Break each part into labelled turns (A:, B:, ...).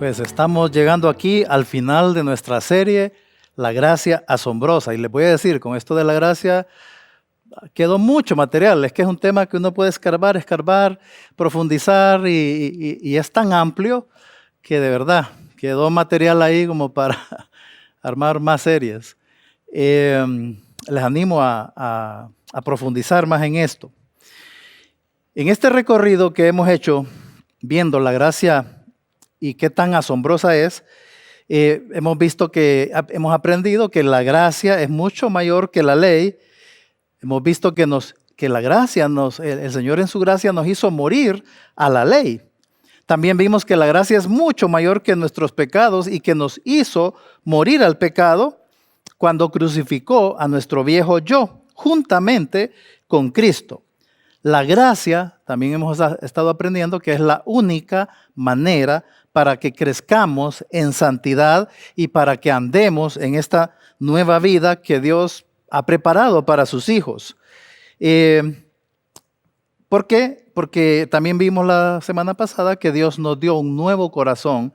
A: Pues estamos llegando aquí al final de nuestra serie, La Gracia Asombrosa. Y les voy a decir, con esto de la gracia quedó mucho material. Es que es un tema que uno puede escarbar, profundizar y es tan amplio que de verdad quedó material ahí como para armar más series. Les animo a profundizar más en esto. En este recorrido que hemos hecho viendo la gracia y qué tan asombrosa es, hemos visto que hemos aprendido que la gracia es mucho mayor que la ley. Hemos visto que la gracia, el Señor en su gracia nos hizo morir a la ley. También vimos que la gracia es mucho mayor que nuestros pecados y que nos hizo morir al pecado cuando crucificó a nuestro viejo yo, juntamente con Cristo. La gracia, también hemos estado aprendiendo que es la única manera para que crezcamos en santidad y para que andemos en esta nueva vida que Dios ha preparado para sus hijos. ¿Por qué? Porque también vimos la semana pasada que Dios nos dio un nuevo corazón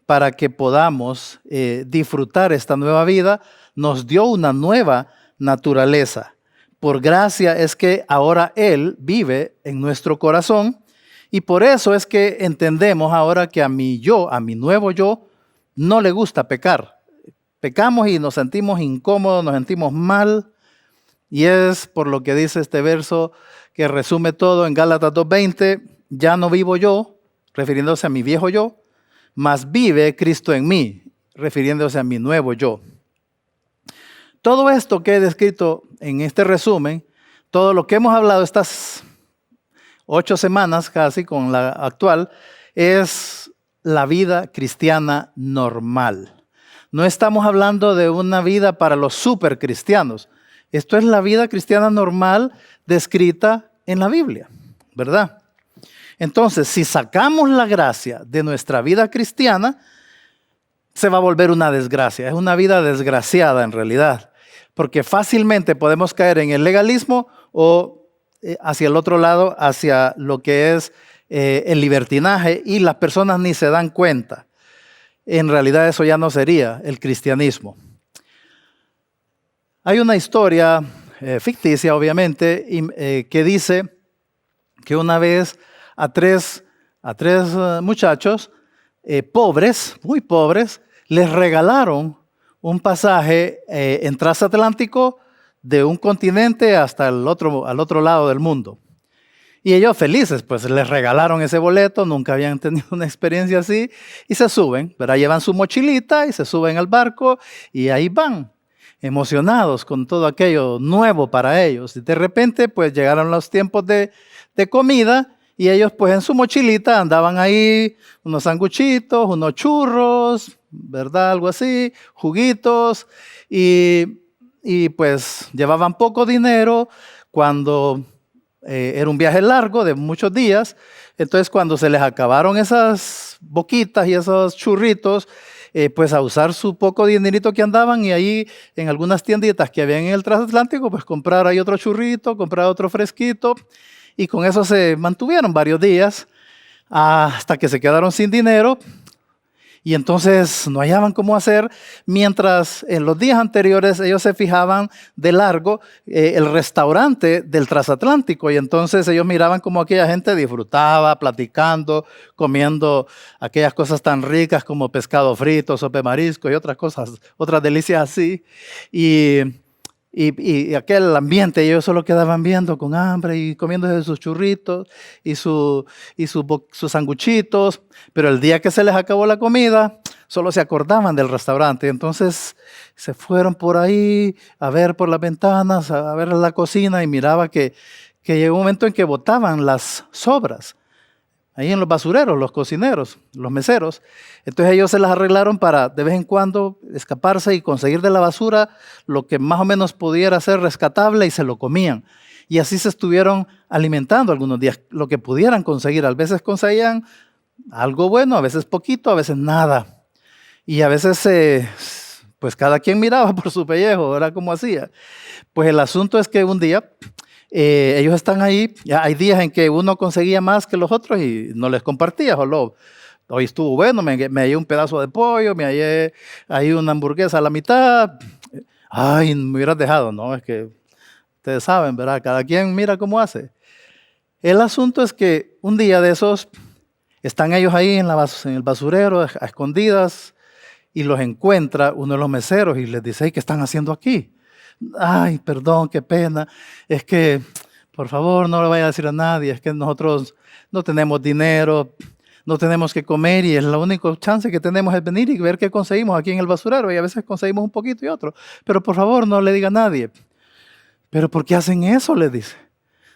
A: para que podamos disfrutar esta nueva vida. Nos dio una nueva naturaleza. Por gracia es que ahora Él vive en nuestro corazón y por eso es que entendemos ahora que a mi nuevo yo, no le gusta pecar. Pecamos y nos sentimos incómodos, nos sentimos mal y es por lo que dice este verso que resume todo en Gálatas 2:20, ya no vivo yo, refiriéndose a mi viejo yo, mas vive Cristo en mí, refiriéndose a mi nuevo yo. Todo esto que he descrito en este resumen, todo lo que hemos hablado estas 8 semanas casi con la actual, es la vida cristiana normal. No estamos hablando de una vida para los supercristianos. Esto es la vida cristiana normal descrita en la Biblia, ¿verdad? Entonces, si sacamos la gracia de nuestra vida cristiana, se va a volver una desgracia. Es una vida desgraciada en realidad, porque fácilmente podemos caer en el legalismo o hacia el otro lado, hacia lo que es el libertinaje y las personas ni se dan cuenta. En realidad eso ya no sería el cristianismo. Hay una historia ficticia, obviamente, que dice que una vez a tres muchachos pobres, muy pobres, les regalaron un pasaje en transatlántico de un continente hasta al otro lado del mundo. Y ellos felices, pues les regalaron ese boleto, nunca habían tenido una experiencia así, y se suben, ¿verdad? Llevan su mochilita y se suben al barco y ahí van, emocionados con todo aquello nuevo para ellos. Y de repente, pues llegaron los tiempos de comida y ellos, pues en su mochilita andaban ahí unos sanguchitos, unos churros, ¿verdad? Algo así, juguitos y pues llevaban poco dinero cuando era un viaje largo de muchos días. Entonces cuando se les acabaron esas boquitas y esos churritos, pues a usar su poco dinerito que andaban y ahí en algunas tienditas que habían en el transatlántico, pues comprar ahí otro churrito, comprar otro fresquito y con eso se mantuvieron varios días hasta que se quedaron sin dinero. Y entonces no hallaban cómo hacer, mientras en los días anteriores ellos se fijaban de largo el restaurante del transatlántico y entonces ellos miraban cómo aquella gente disfrutaba, platicando, comiendo aquellas cosas tan ricas como pescado frito, sopa de marisco y otras cosas, otras delicias así. Y aquel ambiente, ellos solo quedaban viendo con hambre y comiéndose sus churritos y sus sanguchitos, pero el día que se les acabó la comida, solo se acordaban del restaurante. Entonces se fueron por ahí a ver por las ventanas, a ver la cocina y miraba que llegó un momento en que botaban las sobras. Ahí en los basureros, los cocineros, los meseros. Entonces ellos se las arreglaron para de vez en cuando escaparse y conseguir de la basura lo que más o menos pudiera ser rescatable y se lo comían. Y así se estuvieron alimentando algunos días, lo que pudieran conseguir. A veces conseguían algo bueno, a veces poquito, a veces nada. Y a veces pues cada quien miraba por su pellejo, era como hacía. Pues el asunto es que un día ellos están ahí, hay días en que uno conseguía más que los otros y no les compartía, solo Hoy estuvo bueno, me hallé un pedazo de pollo, me hallé ahí una hamburguesa a la mitad. Ay, me hubieras dejado. No, es que ustedes saben, ¿verdad? Cada quien mira cómo hace. El asunto es que un día de esos están ellos ahí en el basurero, a escondidas, y los encuentra uno de los meseros y les dice, hey, ¿qué están haciendo aquí? Ay, perdón, qué pena. Es que, por favor, no le vaya a decir a nadie. Es que nosotros no tenemos dinero, no tenemos que comer y es la única chance que tenemos es venir y ver qué conseguimos aquí en el basurero. Y a veces conseguimos un poquito y otro. Pero por favor, no le diga a nadie. ¿Pero por qué hacen eso? Le dice.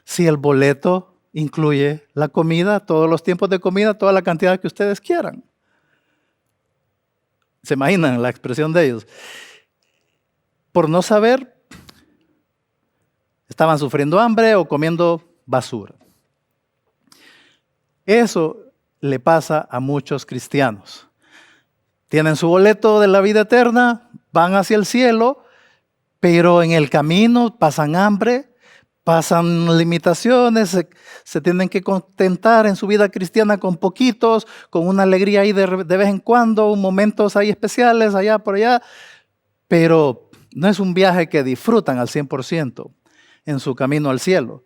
A: Si el boleto incluye la comida, todos los tiempos de comida, toda la cantidad que ustedes quieran. ¿Se imaginan la expresión de ellos? Por no saber, estaban sufriendo hambre o comiendo basura. Eso le pasa a muchos cristianos. Tienen su boleto de la vida eterna, van hacia el cielo, pero en el camino pasan hambre, pasan limitaciones, se tienen que contentar en su vida cristiana con poquitos, con una alegría ahí de vez en cuando, momentos ahí especiales allá por allá, pero no es un viaje que disfrutan al 100% en su camino al cielo.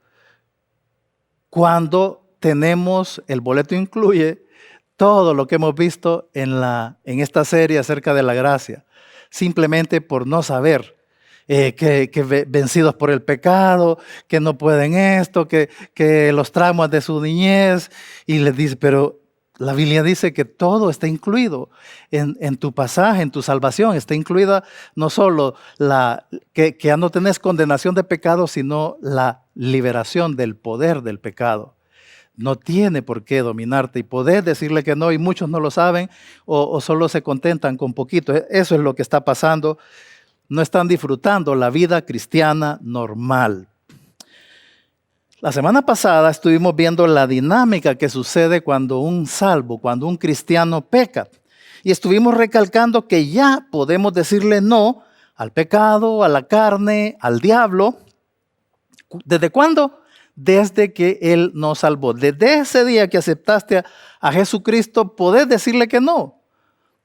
A: Cuando tenemos, el boleto incluye todo lo que hemos visto en esta serie acerca de la gracia, simplemente por no saber que vencidos por el pecado, que no pueden esto, que los traumas de su niñez, y les dice, pero la Biblia dice que todo está incluido en tu pasaje, en tu salvación, está incluida no solo que ya no tenés condenación de pecado, sino la liberación del poder del pecado. No tiene por qué dominarte y poder decirle que no, y muchos no lo saben o solo se contentan con poquito. Eso es lo que está pasando. No están disfrutando la vida cristiana normal. La semana pasada estuvimos viendo la dinámica que sucede cuando un salvo, cuando un cristiano peca. Y estuvimos recalcando que ya podemos decirle no al pecado, a la carne, al diablo. ¿Desde cuándo? Desde que Él nos salvó. Desde ese día que aceptaste a Jesucristo, podés decirle que no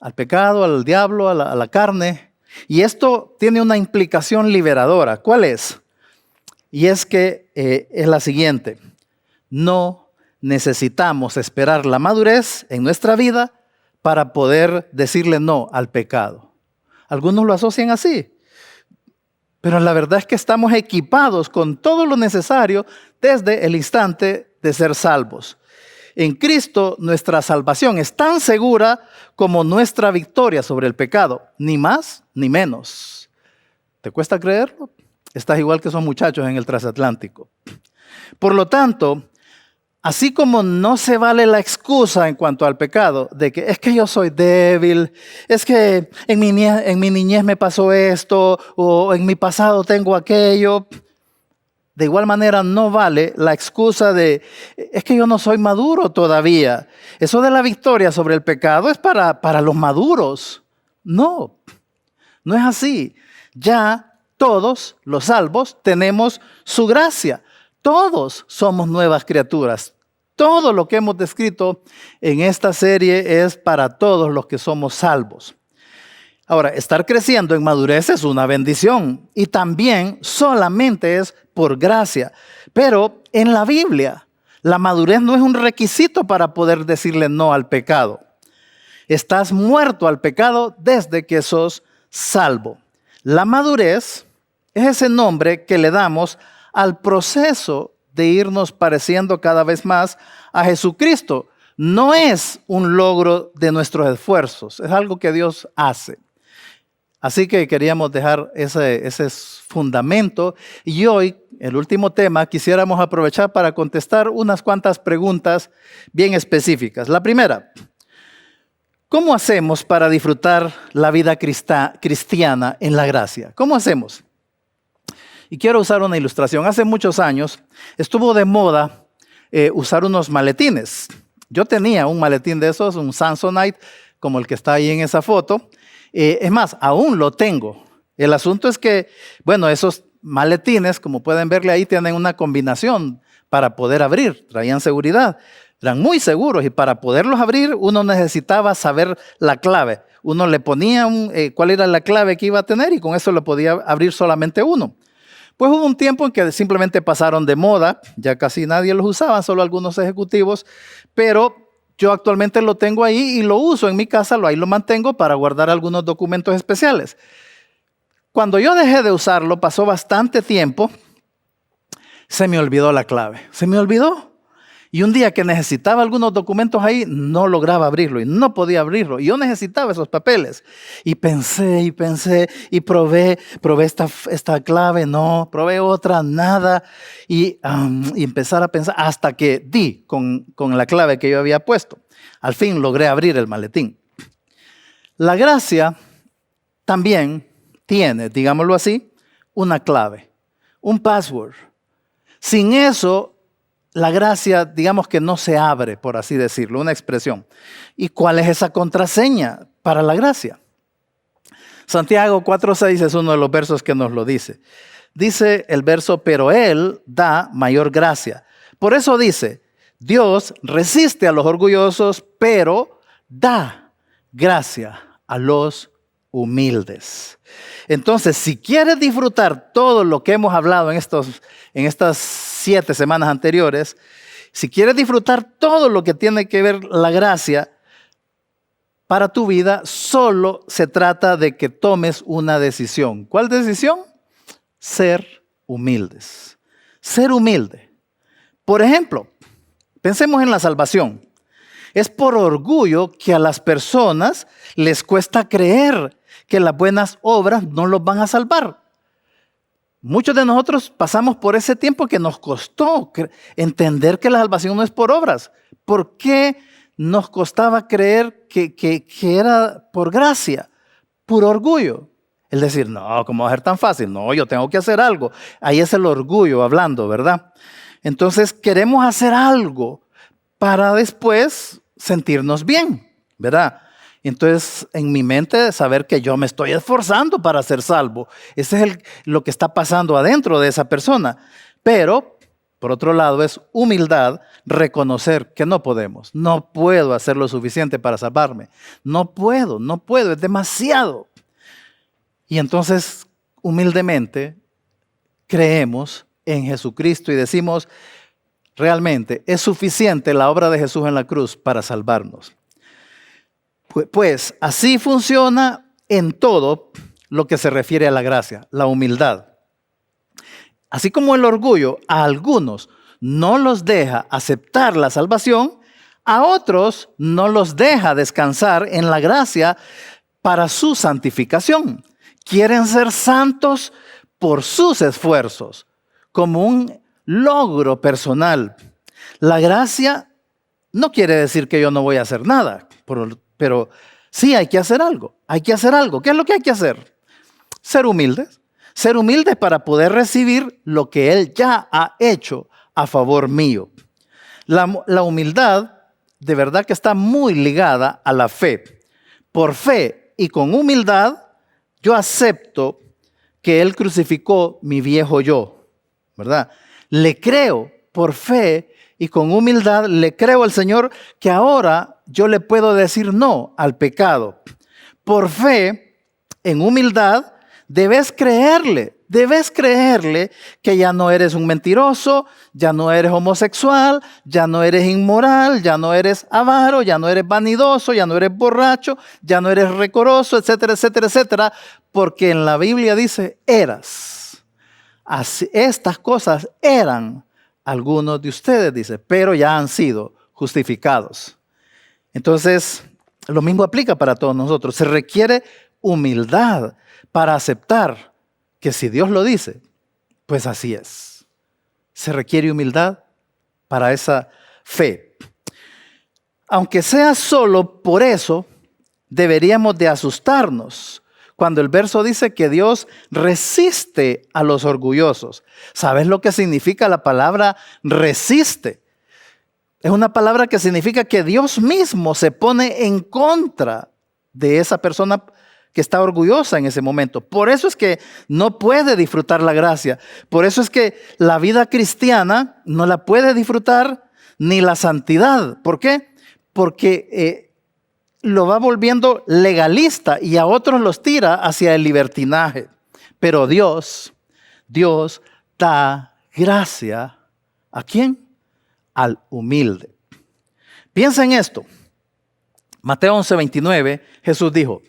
A: al pecado, al diablo, a la carne. Y esto tiene una implicación liberadora. ¿Cuál es? Y es que es la siguiente. No necesitamos esperar la madurez en nuestra vida para poder decirle no al pecado. Algunos lo asocian así. Pero la verdad es que estamos equipados con todo lo necesario desde el instante de ser salvos. En Cristo nuestra salvación es tan segura como nuestra victoria sobre el pecado, ni más ni menos. ¿Te cuesta creerlo? Estás igual que esos muchachos en el transatlántico. Por lo tanto, así como no se vale la excusa en cuanto al pecado, de que es que yo soy débil, es que en mi niñez me pasó esto, o en mi pasado tengo aquello. De igual manera no vale la excusa de, es que yo no soy maduro todavía. Eso de la victoria sobre el pecado es para los maduros. No, no es así. Ya todos los salvos tenemos su gracia. Todos somos nuevas criaturas. Todo lo que hemos descrito en esta serie es para todos los que somos salvos. Ahora, estar creciendo en madurez es una bendición y también solamente es por gracia. Pero en la Biblia, la madurez no es un requisito para poder decirle no al pecado. Estás muerto al pecado desde que sos salvo. La madurez es ese nombre que le damos al proceso de irnos pareciendo cada vez más a Jesucristo. No es un logro de nuestros esfuerzos, es algo que Dios hace. Así que queríamos dejar ese fundamento y hoy, el último tema, quisiéramos aprovechar para contestar unas cuantas preguntas bien específicas. La primera, ¿cómo hacemos para disfrutar la vida cristiana en la gracia? ¿Cómo hacemos? Y quiero usar una ilustración. Hace muchos años estuvo de moda usar unos maletines. Yo tenía un maletín de esos, un Samsonite, como el que está ahí en esa foto. Es más, aún lo tengo. El asunto es que, bueno, esos maletines, como pueden verle ahí, tienen una combinación para poder abrir, traían seguridad. Eran muy seguros y para poderlos abrir uno necesitaba saber la clave. Uno le ponía cuál era la clave que iba a tener y con eso lo podía abrir solamente uno. Pues hubo un tiempo en que simplemente pasaron de moda, ya casi nadie los usaba, solo algunos ejecutivos, pero yo actualmente lo tengo ahí y lo uso en mi casa, ahí lo mantengo para guardar algunos documentos especiales. Cuando yo dejé de usarlo, pasó bastante tiempo, se me olvidó la clave, se me olvidó. Y un día que necesitaba algunos documentos ahí, no lograba abrirlo y no podía abrirlo. Y yo necesitaba esos papeles. Y pensé y probé esta clave, no, probé otra, nada. Y empezar a pensar hasta que di con la clave que yo había puesto. Al fin logré abrir el maletín. La gracia también tiene, digámoslo así, una clave, un password. Sin eso, la gracia, digamos que no se abre, por así decirlo, una expresión. ¿Y cuál es esa contraseña para la gracia? Santiago 4:6 es uno de los versos que nos lo dice. Dice el verso, pero Él da mayor gracia. Por eso dice, Dios resiste a los orgullosos, pero da gracia a los humildes. Entonces, si quieres disfrutar todo lo que hemos hablado en estas 7 semanas anteriores, si quieres disfrutar todo lo que tiene que ver la gracia para tu vida, solo se trata de que tomes una decisión. ¿Cuál decisión? Ser humildes. Ser humilde. Por ejemplo, pensemos en la salvación. Es por orgullo que a las personas les cuesta creer que las buenas obras no los van a salvar. Muchos de nosotros pasamos por ese tiempo que nos costó entender que la salvación no es por obras. ¿Por qué nos costaba creer que era por gracia? Por orgullo. Es decir, no, ¿cómo va a ser tan fácil? No, yo tengo que hacer algo. Ahí es el orgullo hablando, ¿verdad? Entonces queremos hacer algo para después sentirnos bien, ¿verdad? Entonces, en mi mente, saber que yo me estoy esforzando para ser salvo. Ese es lo que está pasando adentro de esa persona. Pero, por otro lado, es humildad reconocer que no podemos. No puedo hacer lo suficiente para salvarme. No puedo, es demasiado. Y entonces, humildemente, creemos en Jesucristo y decimos, realmente, es suficiente la obra de Jesús en la cruz para salvarnos. Pues así funciona en todo lo que se refiere a la gracia, la humildad. Así como el orgullo a algunos no los deja aceptar la salvación, a otros no los deja descansar en la gracia para su santificación. Quieren ser santos por sus esfuerzos, como un logro personal. La gracia no quiere decir que yo no voy a hacer nada, pero sí hay que hacer algo. Hay que hacer algo. ¿Qué es lo que hay que hacer? Ser humildes. Ser humildes para poder recibir lo que Él ya ha hecho a favor mío. La humildad de verdad que está muy ligada a la fe. Por fe y con humildad yo acepto que Él crucificó mi viejo yo, ¿verdad? Le creo por fe y con humildad le creo al Señor que ahora yo le puedo decir no al pecado. Por fe, en humildad, debes creerle que ya no eres un mentiroso, ya no eres homosexual, ya no eres inmoral, ya no eres avaro, ya no eres vanidoso, ya no eres borracho, ya no eres recoroso, etcétera, etcétera, etcétera, porque en la Biblia dice eras. Así, estas cosas eran algunos de ustedes, dice, pero ya han sido justificados. Entonces, lo mismo aplica para todos nosotros. Se requiere humildad para aceptar que si Dios lo dice, pues así es. Se requiere humildad para esa fe. Aunque sea solo por eso, deberíamos de asustarnos cuando el verso dice que Dios resiste a los orgullosos. ¿Sabes lo que significa la palabra resiste? Es una palabra que significa que Dios mismo se pone en contra de esa persona que está orgullosa en ese momento. Por eso es que no puede disfrutar la gracia. Por eso es que la vida cristiana no la puede disfrutar ni la santidad. ¿Por qué? Porque lo va volviendo legalista y a otros los tira hacia el libertinaje. Pero Dios da gracia. ¿A quién? Al humilde. Piensa en esto. Mateo 11:29, Jesús dijo: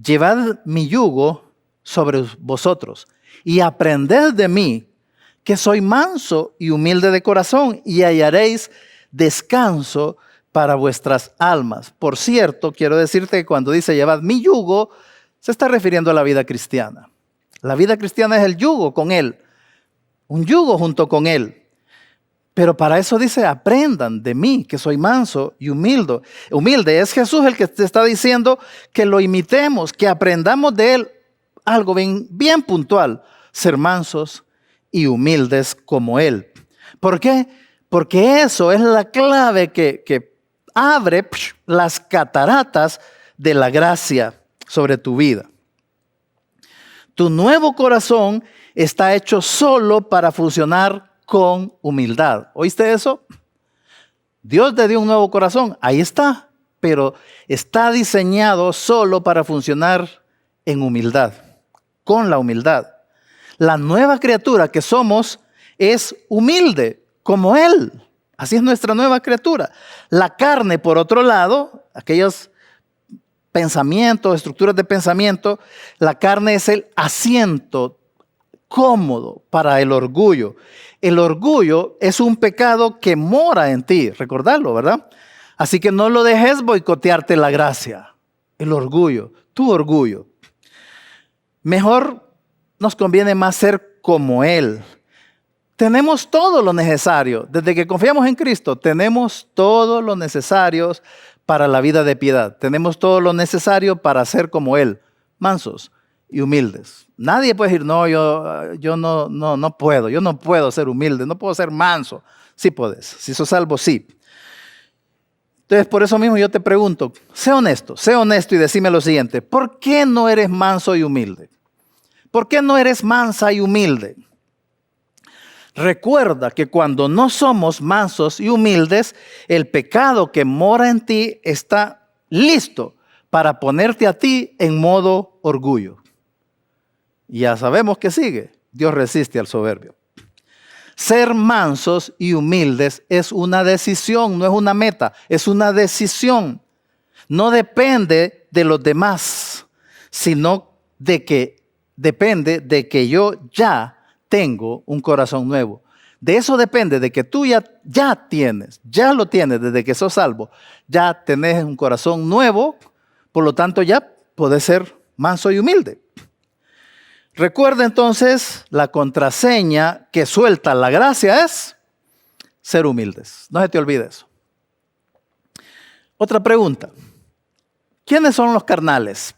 A: llevad mi yugo sobre vosotros y aprended de mí, que soy manso y humilde de corazón, y hallaréis descanso para vuestras almas. Por cierto, quiero decirte que cuando dice llevad mi yugo, se está refiriendo a la vida cristiana. La vida cristiana es el yugo con Él, un yugo junto con Él. Pero para eso dice, aprendan de mí, que soy manso y humilde. Humilde, es Jesús el que te está diciendo que lo imitemos, que aprendamos de Él algo bien puntual, ser mansos y humildes como Él. ¿Por qué? Porque eso es la clave que abre las cataratas de la gracia sobre tu vida. Tu nuevo corazón está hecho solo para funcionar con humildad. ¿Oíste eso? Dios te dio un nuevo corazón, ahí está, pero está diseñado solo para funcionar en humildad, con la humildad. La nueva criatura que somos es humilde, como Él. Así es nuestra nueva criatura. La carne, por otro lado, aquellos pensamientos, estructuras de pensamiento, la carne es el asiento cómodo para el orgullo. El orgullo es un pecado que mora en ti, recordarlo, ¿verdad? Así que no lo dejes boicotearte la gracia. El orgullo, tu orgullo. Mejor nos conviene más ser como Él. Tenemos todo lo necesario. Desde que confiamos en Cristo, tenemos todo lo necesario para la vida de piedad. Tenemos todo lo necesario para ser como Él, mansos y humildes. Nadie puede decir, no, yo no puedo. Yo no puedo ser humilde, no puedo ser manso. Sí puedes. Si sos salvo, sí. Entonces, por eso mismo yo te pregunto, sé honesto y decime lo siguiente. ¿Por qué no eres manso y humilde? ¿Por qué no eres mansa y humilde? Recuerda que cuando no somos mansos y humildes, el pecado que mora en ti está listo para ponerte a ti en modo orgullo. Ya sabemos que sigue. Dios resiste al soberbio. Ser mansos y humildes es una decisión, no es una meta, es una decisión. No depende de los demás, sino de que depende de que yo ya tengo un corazón nuevo. De eso depende, de que tú ya lo tienes desde que sos salvo. Ya tenés un corazón nuevo, por lo tanto ya podés ser manso y humilde. Recuerda entonces, la contraseña que suelta la gracia es ser humildes. No se te olvide eso. Otra pregunta. ¿Quiénes son los carnales?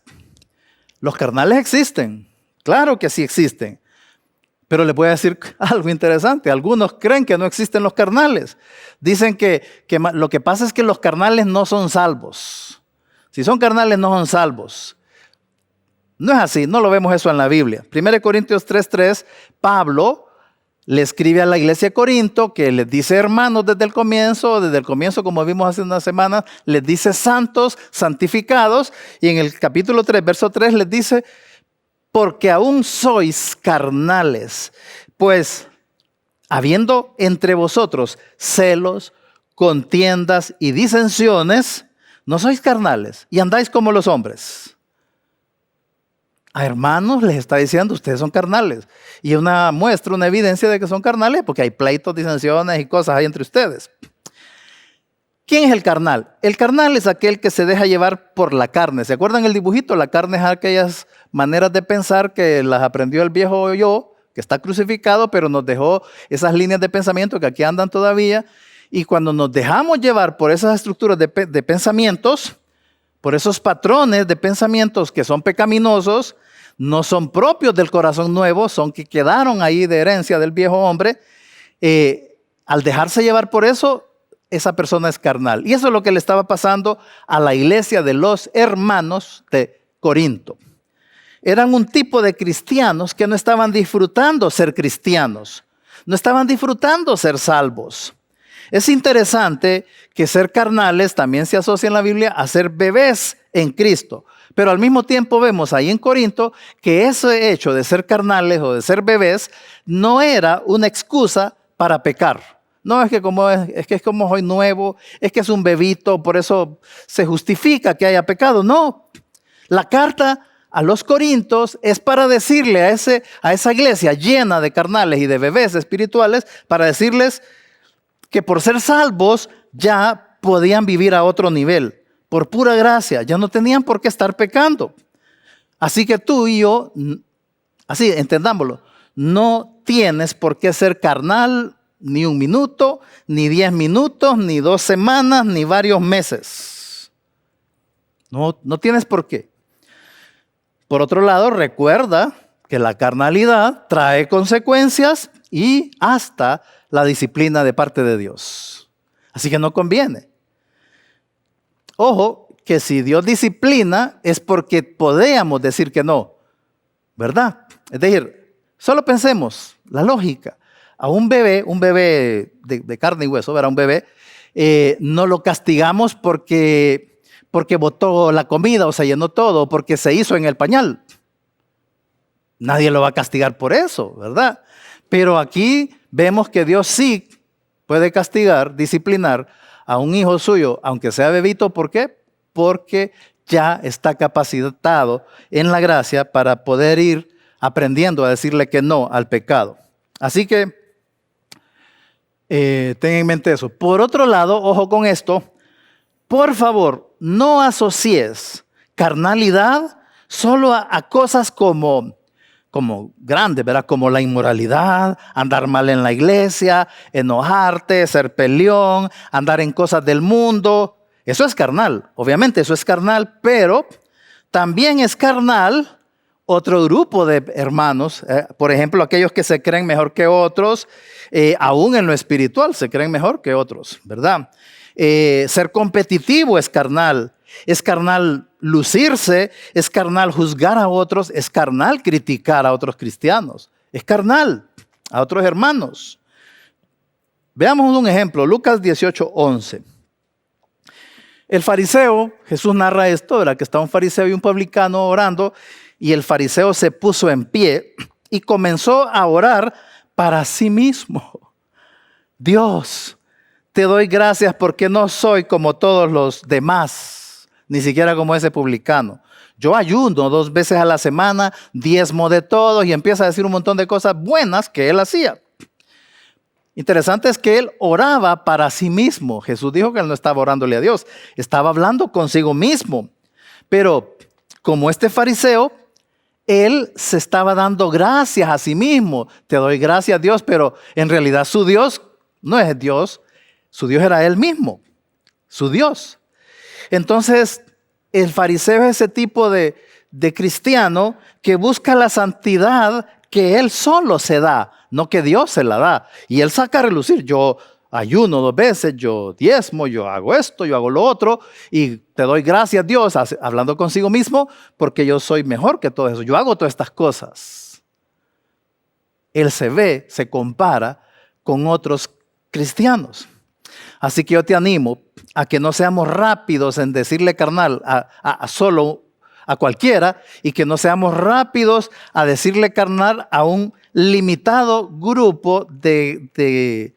A: Los carnales existen. Claro que sí existen. Pero les voy a decir algo interesante. Algunos creen que no existen los carnales. Dicen que lo que pasa es que los carnales no son salvos. Si son carnales, no son salvos. No es así, no lo vemos eso en la Biblia. 1 Corintios 3:3, Pablo le escribe a la iglesia de Corinto, que les dice hermanos desde el comienzo, como vimos hace unas semanas, les dice santos, santificados, y en el capítulo 3, verso 3, les dice, porque aún sois carnales, pues habiendo entre vosotros celos, contiendas y disensiones, no sois carnales y andáis como los hombres. A hermanos les está diciendo, ustedes son carnales. Y una muestra, una evidencia de que son carnales, porque hay pleitos, disensiones y cosas ahí entre ustedes. ¿Quién es el carnal? El carnal es aquel que se deja llevar por la carne. ¿Se acuerdan el dibujito? La carne es aquellas maneras de pensar que las aprendió el viejo yo, que está crucificado, pero nos dejó esas líneas de pensamiento que aquí andan todavía. Y cuando nos dejamos llevar por esas estructuras de pensamientos, por esos patrones de pensamientos que son pecaminosos, no son propios del corazón nuevo, son que quedaron ahí de herencia del viejo hombre. Al dejarse llevar por eso, esa persona es carnal. Y eso es lo que le estaba pasando a la iglesia de los hermanos de Corinto. Eran un tipo de cristianos que no estaban disfrutando ser cristianos, no estaban disfrutando ser salvos. Es interesante que ser carnales también se asocia en la Biblia a ser bebés en Cristo. Pero al mismo tiempo vemos ahí en Corinto que ese hecho de ser carnales o de ser bebés no era una excusa para pecar. No es que es como soy nuevo, es que es un bebito, por eso se justifica que haya pecado. No, la carta a los Corintios es para decirle a esa iglesia llena de carnales y de bebés espirituales, para decirles que por ser salvos ya podían vivir a otro nivel, por pura gracia, ya no tenían por qué estar pecando. Así que tú y yo, así entendámoslo, no tienes por qué ser carnal ni 1 minuto, ni 10 minutos, ni 2 semanas, ni varios meses. No tienes por qué. Por otro lado, recuerda que la carnalidad trae consecuencias y hasta la disciplina de parte de Dios. Así que no conviene. Ojo, que si Dios disciplina es porque podríamos decir que no, ¿verdad? Es decir, solo pensemos, la lógica. A un bebé de carne y hueso, ¿verdad? Un bebé, no lo castigamos porque botó la comida o se llenó todo, porque se hizo en el pañal. Nadie lo va a castigar por eso, ¿verdad? Pero aquí vemos que Dios sí puede castigar, disciplinar a un hijo suyo, aunque sea bebito. ¿Por qué? Porque ya está capacitado en la gracia para poder ir aprendiendo a decirle que no al pecado. Así que ten en mente eso. Por otro lado, ojo con esto, por favor, no asocies carnalidad solo a cosas como grandes, ¿verdad? Como la inmoralidad, andar mal en la iglesia, enojarte, ser peleón, andar en cosas del mundo. Eso es carnal, obviamente eso es carnal, pero también es carnal otro grupo de hermanos, por ejemplo, aquellos que se creen mejor que otros, aún en lo espiritual se creen mejor que otros, ¿verdad? Ser competitivo es carnal lucirse, es carnal juzgar a otros, es carnal criticar a otros cristianos, es carnal a otros hermanos. Veamos un ejemplo, Lucas 18:11. El fariseo, Jesús narra esto, ¿verdad? Que estaba un fariseo y un publicano orando, y el fariseo se puso en pie y comenzó a orar para sí mismo. Dios, te doy gracias porque no soy como todos los demás, ni siquiera como ese publicano. Yo ayuno 2 veces a la semana, diezmo de todo, y empieza a decir un montón de cosas buenas que él hacía. Interesante es que él oraba para sí mismo. Jesús dijo que él no estaba orándole a Dios, estaba hablando consigo mismo. Pero como este fariseo, él se estaba dando gracias a sí mismo. Te doy gracias, Dios, pero en realidad su Dios no es Dios. Su Dios era él mismo, su Dios. Entonces, el fariseo es ese tipo de cristiano que busca la santidad que él solo se da, no que Dios se la da. Y él saca a relucir, yo ayuno 2 veces, yo diezmo, yo hago esto, yo hago lo otro, y te doy gracias, Dios, hablando consigo mismo, porque yo soy mejor que todo eso. Yo hago todas estas cosas. Él se compara con otros cristianos. Así que yo te animo a que no seamos rápidos en decirle carnal solo a cualquiera, y que no seamos rápidos a decirle carnal a un limitado grupo de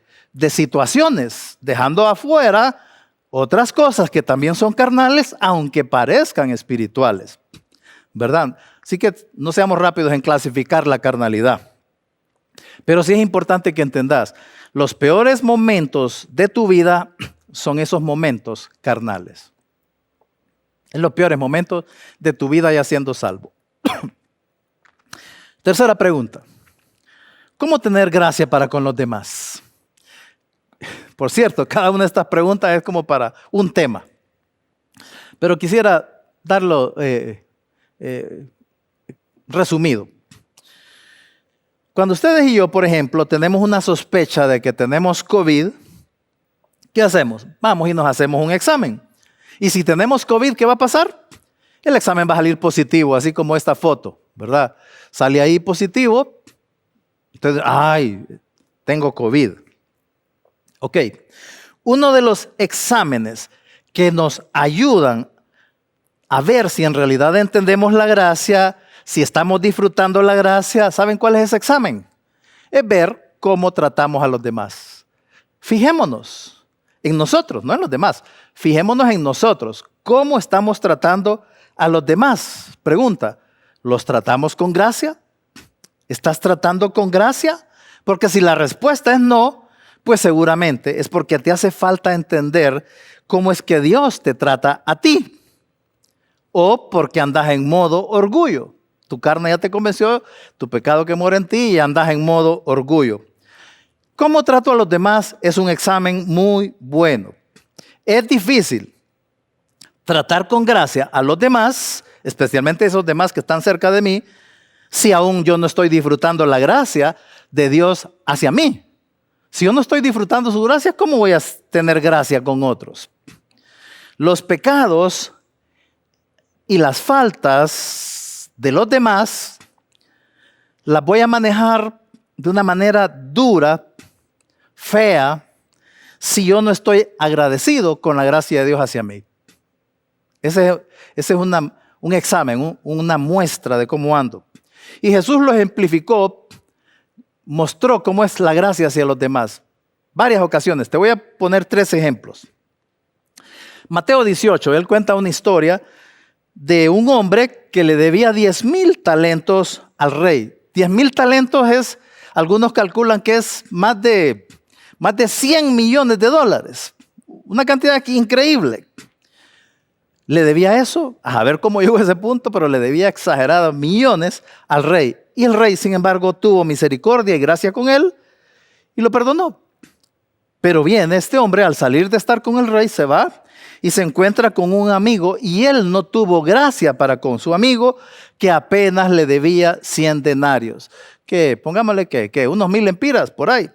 A: situaciones, dejando afuera otras cosas que también son carnales, aunque parezcan espirituales, ¿verdad? Así que no seamos rápidos en clasificar la carnalidad. Pero sí es importante que entendas, los peores momentos de tu vida son esos momentos carnales. En los peores momentos de tu vida ya siendo salvo. Tercera pregunta. ¿Cómo tener gracia para con los demás? Por cierto, cada una de estas preguntas es como para un tema. Pero quisiera darlo resumido. Cuando ustedes y yo, por ejemplo, tenemos una sospecha de que tenemos COVID, ¿qué hacemos? Vamos y nos hacemos un examen. Y si tenemos COVID, ¿qué va a pasar? El examen va a salir positivo, así como esta foto, ¿verdad? Sale ahí positivo. Entonces, tengo COVID. Ok. Uno de los exámenes que nos ayudan a ver si en realidad entendemos la gracia, si estamos disfrutando la gracia, ¿saben cuál es ese examen? Es ver cómo tratamos a los demás. Fijémonos en nosotros, no en los demás. Fijémonos en nosotros. ¿Cómo estamos tratando a los demás? Pregunta, ¿los tratamos con gracia? ¿Estás tratando con gracia? Porque si la respuesta es no, pues seguramente es porque te hace falta entender cómo es que Dios te trata a ti. O porque andas en modo orgullo. Tu carne ya te convenció, tu pecado que mora en ti y andas en modo orgullo. ¿Cómo trato a los demás? Es un examen muy bueno. Es difícil tratar con gracia a los demás, especialmente esos demás que están cerca de mí, si aún yo no estoy disfrutando la gracia de Dios hacia mí. Si yo no estoy disfrutando su gracia, ¿cómo voy a tener gracia con otros? Los pecados y las faltas de los demás las voy a manejar de una manera dura, fea, si yo no estoy agradecido con la gracia de Dios hacia mí. Ese es un examen, una muestra de cómo ando. Y Jesús lo ejemplificó, mostró cómo es la gracia hacia los demás. Varias ocasiones. Te voy a poner 3 ejemplos. Mateo 18, él cuenta una historia de un hombre que le debía 10,000 talentos al rey. 10,000 talentos es, algunos calculan que es más de 100 millones de dólares. Una cantidad increíble. Le debía eso, a ver cómo llegó a ese punto, pero le debía exagerados millones al rey. Y el rey, sin embargo, tuvo misericordia y gracia con él y lo perdonó. Pero bien, este hombre al salir de estar con el rey se va y se encuentra con un amigo y él no tuvo gracia para con su amigo que apenas le debía 100 denarios. Que pongámosle que unos 1,000 lempiras por ahí.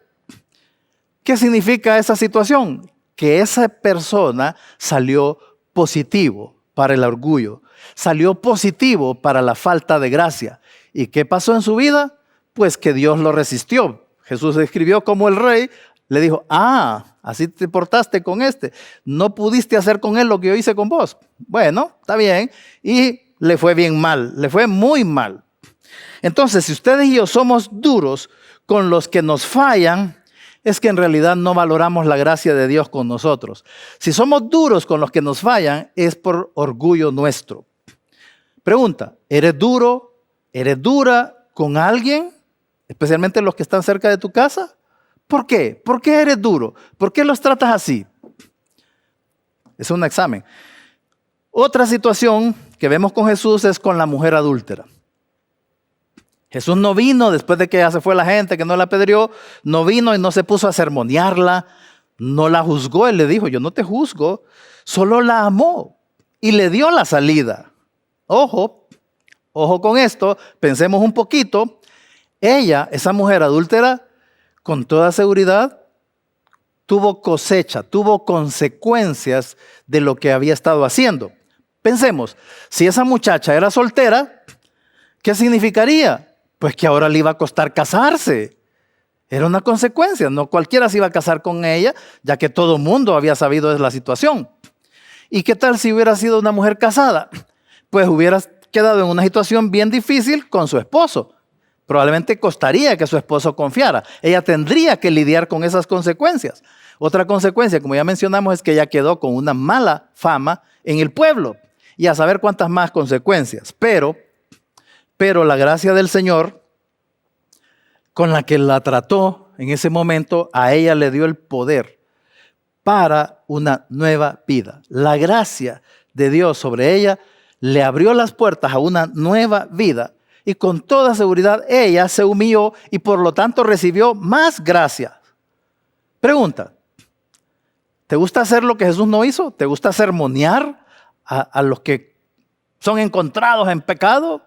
A: ¿Qué significa esa situación? Que esa persona salió positivo para el orgullo, salió positivo para la falta de gracia. ¿Y qué pasó en su vida? Pues que Dios lo resistió. Jesús escribió como el rey, le dijo, así te portaste con este, no pudiste hacer con él lo que yo hice con vos. Bueno, está bien, y le fue bien mal, le fue muy mal. Entonces, si ustedes y yo somos duros con los que nos fallan, es que en realidad no valoramos la gracia de Dios con nosotros. Si somos duros con los que nos fallan, es por orgullo nuestro. Pregunta, ¿eres duro? ¿Eres dura con alguien? Especialmente los que están cerca de tu casa. ¿Por qué? ¿Por qué eres duro? ¿Por qué los tratas así? Es un examen. Otra situación que vemos con Jesús es con la mujer adúltera. Jesús no vino después de que ya se fue la gente, que no la apedreó, no vino y no se puso a sermonearla, no la juzgó. Él le dijo, yo no te juzgo, solo la amó y le dio la salida. Ojo con esto, pensemos un poquito. Ella, esa mujer adúltera, con toda seguridad, tuvo cosecha, tuvo consecuencias de lo que había estado haciendo. Pensemos, si esa muchacha era soltera, ¿qué significaría? Pues que ahora le iba a costar casarse. Era una consecuencia. No cualquiera se iba a casar con ella, ya que todo el mundo había sabido de la situación. ¿Y qué tal si hubiera sido una mujer casada? Pues hubiera quedado en una situación bien difícil con su esposo. Probablemente costaría que su esposo confiara. Ella tendría que lidiar con esas consecuencias. Otra consecuencia, como ya mencionamos, es que ella quedó con una mala fama en el pueblo. Y a saber cuántas más consecuencias. Pero la gracia del Señor, con la que la trató en ese momento, a ella le dio el poder para una nueva vida. La gracia de Dios sobre ella le abrió las puertas a una nueva vida y con toda seguridad ella se humilló y por lo tanto recibió más gracia. Pregunta, ¿te gusta hacer lo que Jesús no hizo? ¿Te gusta sermonear a los que son encontrados en pecado?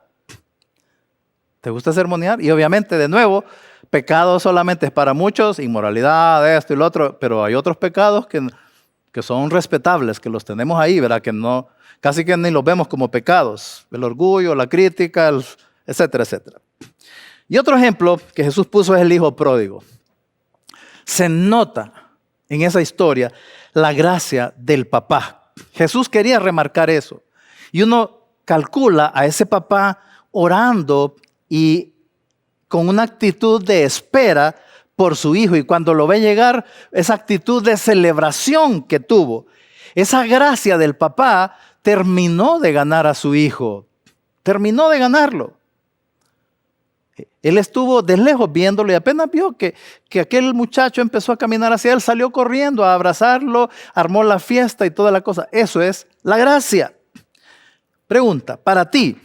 A: ¿Te gusta sermonear? Y obviamente, de nuevo, pecado solamente es para muchos, inmoralidad, esto y lo otro, pero hay otros pecados que son respetables, que los tenemos ahí, ¿verdad? Que no, casi que ni los vemos como pecados. El orgullo, la crítica, etcétera, etcétera. Y otro ejemplo que Jesús puso es el hijo pródigo. Se nota en esa historia la gracia del papá. Jesús quería remarcar eso. Y uno calcula a ese papá orando y con una actitud de espera por su hijo. Y cuando lo ve llegar, esa actitud de celebración que tuvo, esa gracia del papá terminó de ganar a su hijo. Terminó de ganarlo. Él estuvo de lejos viéndolo y apenas vio que aquel muchacho empezó a caminar hacia él, salió corriendo a abrazarlo, armó la fiesta y toda la cosa. Eso es la gracia. Pregunta, para ti,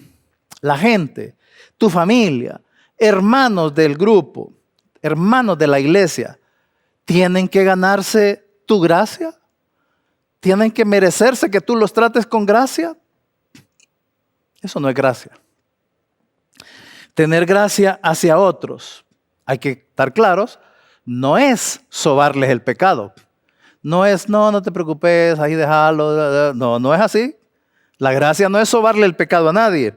A: la gente, tu familia, hermanos del grupo, hermanos de la iglesia, ¿tienen que ganarse tu gracia? ¿Tienen que merecerse que tú los trates con gracia? Eso no es gracia. Tener gracia hacia otros, hay que estar claros, no es sobarles el pecado. No es, no te preocupes, ahí déjalo. No es así. La gracia no es sobarle el pecado a nadie,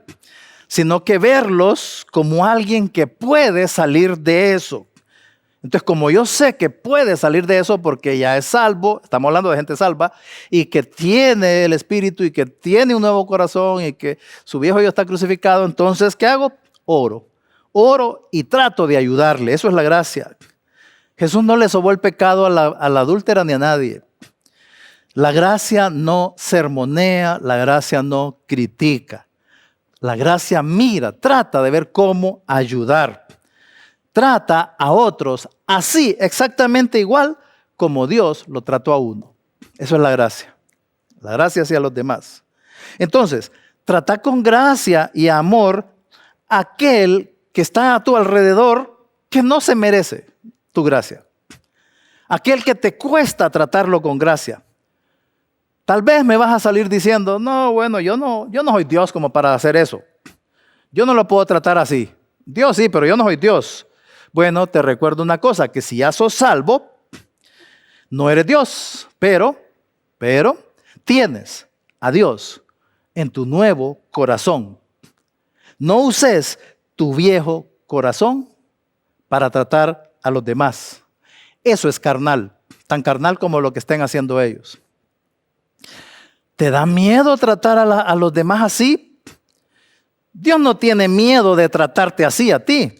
A: sino que verlos como alguien que puede salir de eso. Entonces, como yo sé que puede salir de eso porque ya es salvo, estamos hablando de gente salva, y que tiene el Espíritu y que tiene un nuevo corazón y que su viejo yo está crucificado, entonces, ¿qué hago? Oro y trato de ayudarle. Eso es la gracia. Jesús no le sobó el pecado a la adúltera ni a nadie. La gracia no sermonea, la gracia no critica. La gracia mira, trata de ver cómo ayudar. Trata a otros así, exactamente igual como Dios lo trató a uno. Eso es la gracia. La gracia hacia los demás. Entonces, trata con gracia y amor a aquel que está a tu alrededor que no se merece tu gracia. Aquel que te cuesta tratarlo con gracia. Tal vez me vas a salir diciendo, no, bueno, yo no soy Dios como para hacer eso. Yo no lo puedo tratar así. Dios sí, pero yo no soy Dios. Bueno, te recuerdo una cosa, que si ya sos salvo, no eres Dios, pero tienes a Dios en tu nuevo corazón. No uses tu viejo corazón para tratar a los demás. Eso es carnal, tan carnal como lo que estén haciendo ellos. ¿Te da miedo tratar a los demás así? Dios no tiene miedo de tratarte así a ti.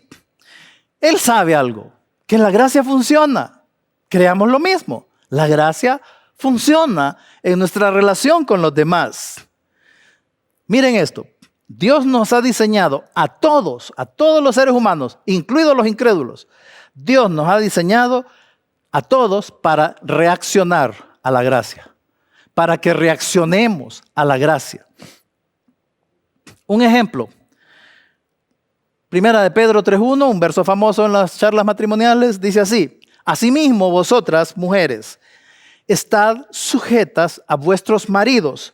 A: Él sabe algo, que la gracia funciona. Creamos lo mismo. La gracia funciona en nuestra relación con los demás. Miren esto. Dios nos ha diseñado a todos los seres humanos, incluidos los incrédulos. Dios nos ha diseñado a todos para reaccionar a la gracia, para que reaccionemos a la gracia. Un ejemplo, Primera de Pedro 3:1, un verso famoso en las charlas matrimoniales, dice así: asimismo vosotras, mujeres, estad sujetas a vuestros maridos,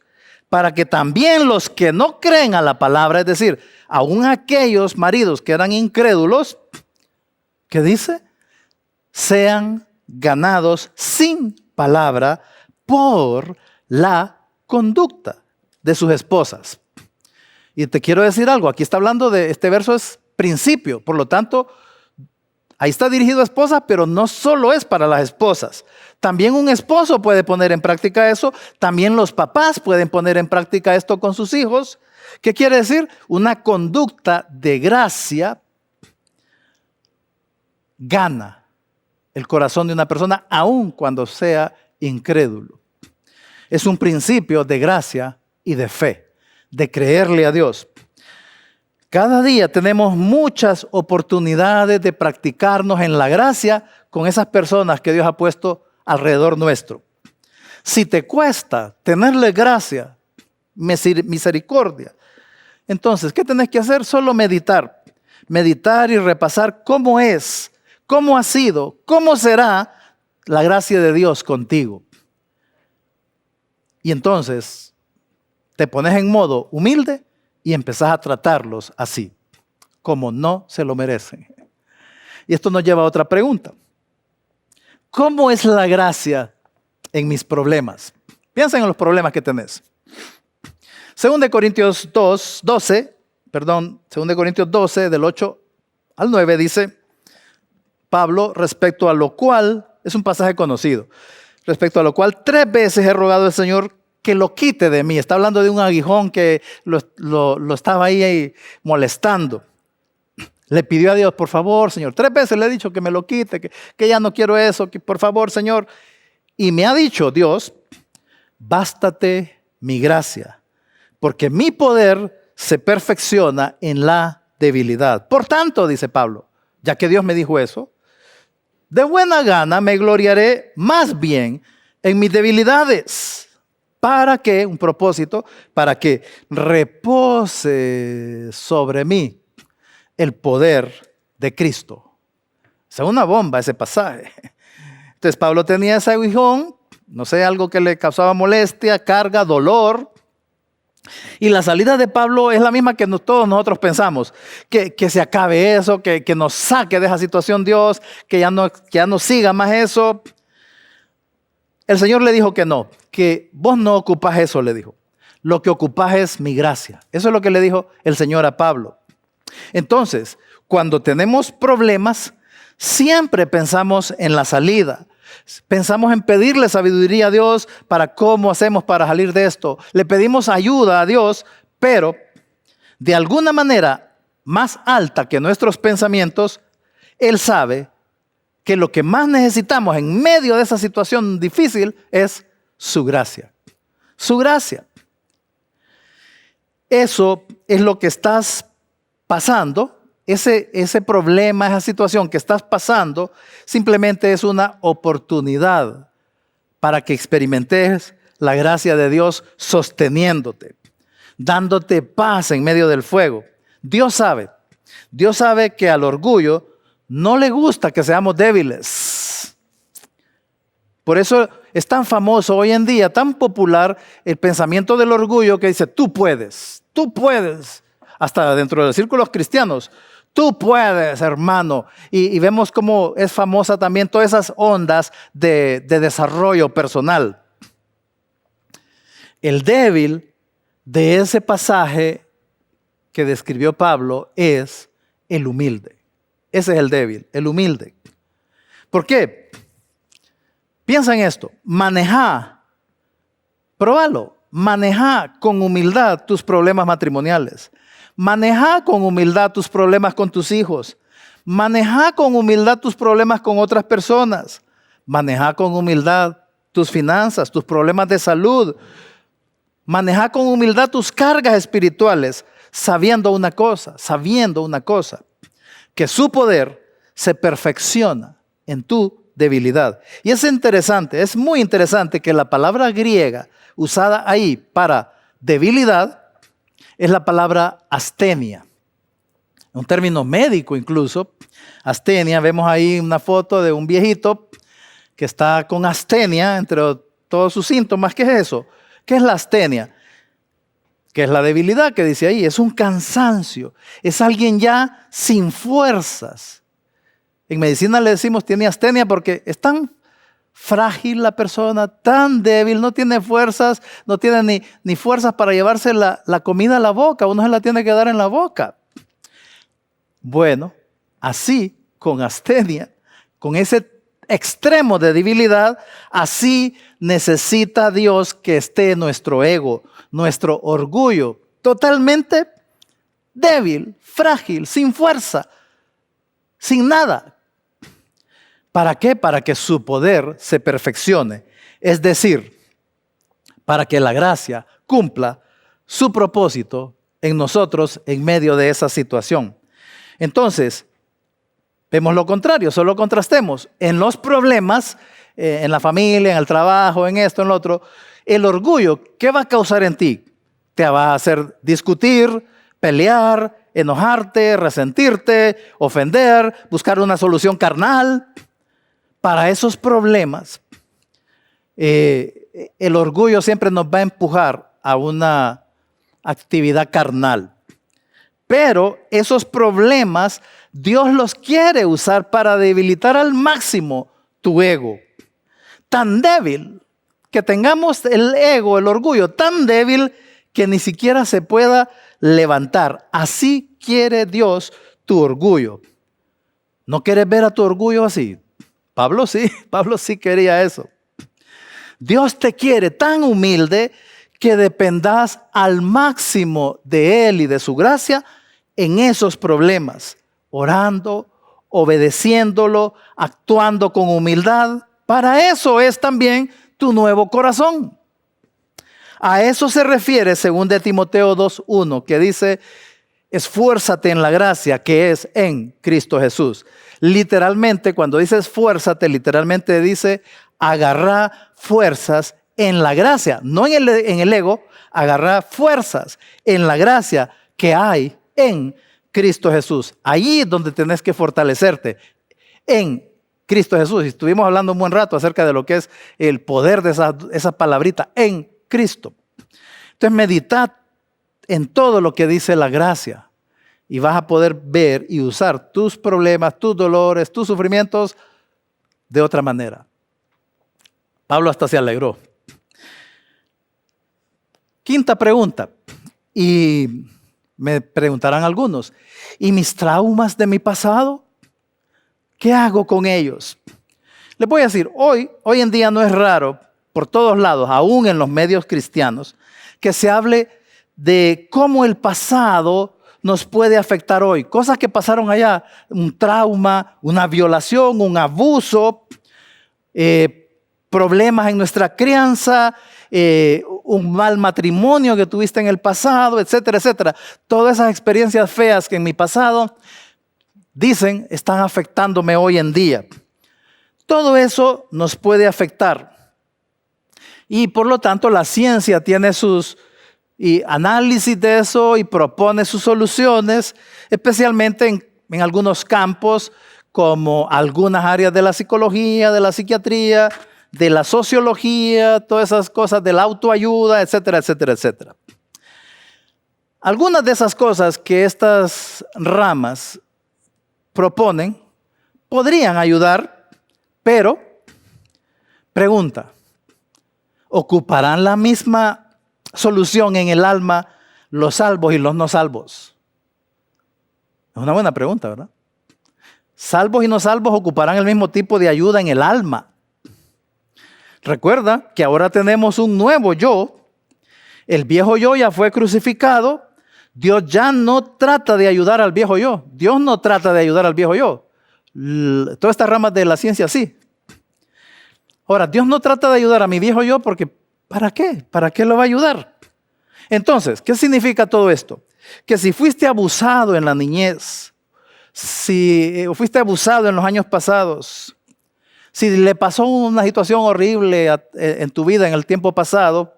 A: para que también los que no creen a la palabra, es decir, aún aquellos maridos que eran incrédulos, ¿qué dice? Sean ganados sin palabra por la conducta de sus esposas. Y te quiero decir algo, aquí está hablando de, este verso es principio, por lo tanto, ahí está dirigido a esposas, pero no solo es para las esposas. También un esposo puede poner en práctica eso, también los papás pueden poner en práctica esto con sus hijos. ¿Qué quiere decir? Una conducta de gracia gana el corazón de una persona, aun cuando sea incrédulo. Es un principio de gracia y de fe, de creerle a Dios. Cada día tenemos muchas oportunidades de practicarnos en la gracia con esas personas que Dios ha puesto alrededor nuestro. Si te cuesta tenerle gracia, misericordia, entonces, ¿qué tenés que hacer? Solo meditar. Meditar y repasar cómo es, cómo ha sido, cómo será la gracia de Dios contigo. Y entonces te pones en modo humilde y empezás a tratarlos así, como no se lo merecen. Y esto nos lleva a otra pregunta. ¿Cómo es la gracia en mis problemas? Piensa en los problemas que tenés. 2 Corintios 12, del 8 al 9, dice Pablo, respecto a lo cual, es un pasaje conocido. respecto a lo cual 3 veces he rogado al Señor que lo quite de mí. Está hablando de un aguijón que lo estaba ahí molestando. Le pidió a Dios, por favor, Señor. 3 veces le he dicho que me lo quite, que ya no quiero eso, que por favor, Señor. Y me ha dicho Dios, bástate mi gracia, porque mi poder se perfecciona en la debilidad. Por tanto, dice Pablo, ya que Dios me dijo eso, de buena gana me gloriaré más bien en mis debilidades. ¿Para qué? Un propósito, para que repose sobre mí el poder de Cristo. Es una bomba ese pasaje. Entonces Pablo tenía ese aguijón, no sé, algo que le causaba molestia, carga, dolor. Y la salida de Pablo es la misma que todos nosotros pensamos, que se acabe eso, que nos saque de esa situación Dios, que ya no siga más eso. El Señor le dijo que no, que vos no ocupás eso, le dijo. Lo que ocupás es mi gracia. Eso es lo que le dijo el Señor a Pablo. Entonces, cuando tenemos problemas, siempre pensamos en la salida. Pensamos en pedirle sabiduría a Dios para cómo hacemos para salir de esto. Le pedimos ayuda a Dios, pero de alguna manera más alta que nuestros pensamientos, Él sabe que lo que más necesitamos en medio de esa situación difícil es su gracia. Su gracia. Eso es lo que estás pasando. Ese problema, esa situación que estás pasando, simplemente es una oportunidad para que experimentes la gracia de Dios sosteniéndote, dándote paz en medio del fuego. Dios sabe que al orgullo no le gusta que seamos débiles. Por eso es tan famoso hoy en día, tan popular el pensamiento del orgullo que dice, tú puedes. Hasta dentro de los círculos cristianos, tú puedes, hermano. Y vemos cómo es famosa también todas esas ondas de desarrollo personal. El débil de ese pasaje que describió Pablo es el humilde. Ese es el débil, el humilde. ¿Por qué? Piensa en esto. Próbalo. Maneja con humildad tus problemas matrimoniales. Maneja con humildad tus problemas con tus hijos. Maneja con humildad tus problemas con otras personas. Maneja con humildad tus finanzas, tus problemas de salud. Maneja con humildad tus cargas espirituales, sabiendo una cosa, que su poder se perfecciona en tu debilidad. Y es interesante, es muy interesante que la palabra griega usada ahí para debilidad es la palabra astenia. Un término médico incluso. Astenia, vemos ahí una foto de un viejito que está con astenia entre todos sus síntomas. ¿Qué es eso? ¿Qué es la astenia? ¿Qué es la debilidad que dice ahí? Es un cansancio. Es alguien ya sin fuerzas. En medicina le decimos tiene astenia porque es tan frágil la persona, tan débil, no tiene fuerzas, no tiene ni fuerzas para llevarse la comida a la boca, uno se la tiene que dar en la boca. Bueno, así con astenia, con ese extremo de debilidad, así necesita Dios que esté nuestro ego, nuestro orgullo, totalmente débil, frágil, sin fuerza, sin nada. ¿Para qué? Para que su poder se perfeccione. Es decir, para que la gracia cumpla su propósito en nosotros en medio de esa situación. Entonces, vemos lo contrario, solo contrastemos. En los problemas, en la familia, en el trabajo, en esto, en lo otro, el orgullo, ¿qué va a causar en ti? Te va a hacer discutir, pelear, enojarte, resentirte, ofender, buscar una solución carnal. Para esos problemas, el orgullo siempre nos va a empujar a una actividad carnal. Pero esos problemas, Dios los quiere usar para debilitar al máximo tu ego. Tan débil que tengamos el ego, el orgullo, tan débil que ni siquiera se pueda levantar. Así quiere Dios tu orgullo. ¿No quieres ver a tu orgullo así? Pablo sí quería eso. Dios te quiere tan humilde que dependas al máximo de Él y de su gracia en esos problemas, orando, obedeciéndolo, actuando con humildad. Para eso es también tu nuevo corazón. A eso se refiere 2 Timoteo 2:1, que dice: esfuérzate en la gracia que es en Cristo Jesús. Literalmente, cuando dice esfuérzate, literalmente dice agarra fuerzas en la gracia, no en el ego, agarra fuerzas en la gracia que hay en Cristo Jesús. Allí es donde tenés que fortalecerte, en Cristo Jesús. Y estuvimos hablando un buen rato acerca de lo que es el poder de esa palabrita, en Cristo. Entonces meditad en todo lo que dice la gracia y vas a poder ver y usar tus problemas, tus dolores, tus sufrimientos de otra manera. Pablo hasta se alegró. Quinta pregunta, y me preguntarán algunos: ¿y mis traumas de mi pasado? ¿Qué hago con ellos? Les voy a decir, hoy en día no es raro, por todos lados, aún en los medios cristianos, que se hable de cómo el pasado nos puede afectar hoy. Cosas que pasaron allá, un trauma, una violación, un abuso, problemas en nuestra crianza, un mal matrimonio que tuviste en el pasado, etcétera, etcétera. Todas esas experiencias feas que en mi pasado, dicen, están afectándome hoy en día. Todo eso nos puede afectar. Y por lo tanto la ciencia tiene sus análisis de eso y propone sus soluciones, especialmente en algunos campos como algunas áreas de la psicología, de la psiquiatría, de la sociología, todas esas cosas de la autoayuda, etcétera, etcétera, etcétera. Algunas de esas cosas que estas ramas proponen podrían ayudar, pero pregunta: ¿ocuparán la misma solución en el alma los salvos y los no salvos? Es una buena pregunta, ¿verdad? Salvos y no salvos ocuparán el mismo tipo de ayuda en el alma. Recuerda que ahora tenemos un nuevo yo. El viejo yo ya fue crucificado. Dios ya no trata de ayudar al viejo yo. Dios no trata de ayudar al viejo yo. Todas estas ramas de la ciencia sí. Ahora, Dios no trata de ayudar a mi viejo yo porque ¿para qué? ¿Para qué lo va a ayudar? Entonces, ¿qué significa todo esto? Que si fuiste abusado en la niñez, si fuiste abusado en los años pasados, si le pasó una situación horrible en tu vida en el tiempo pasado,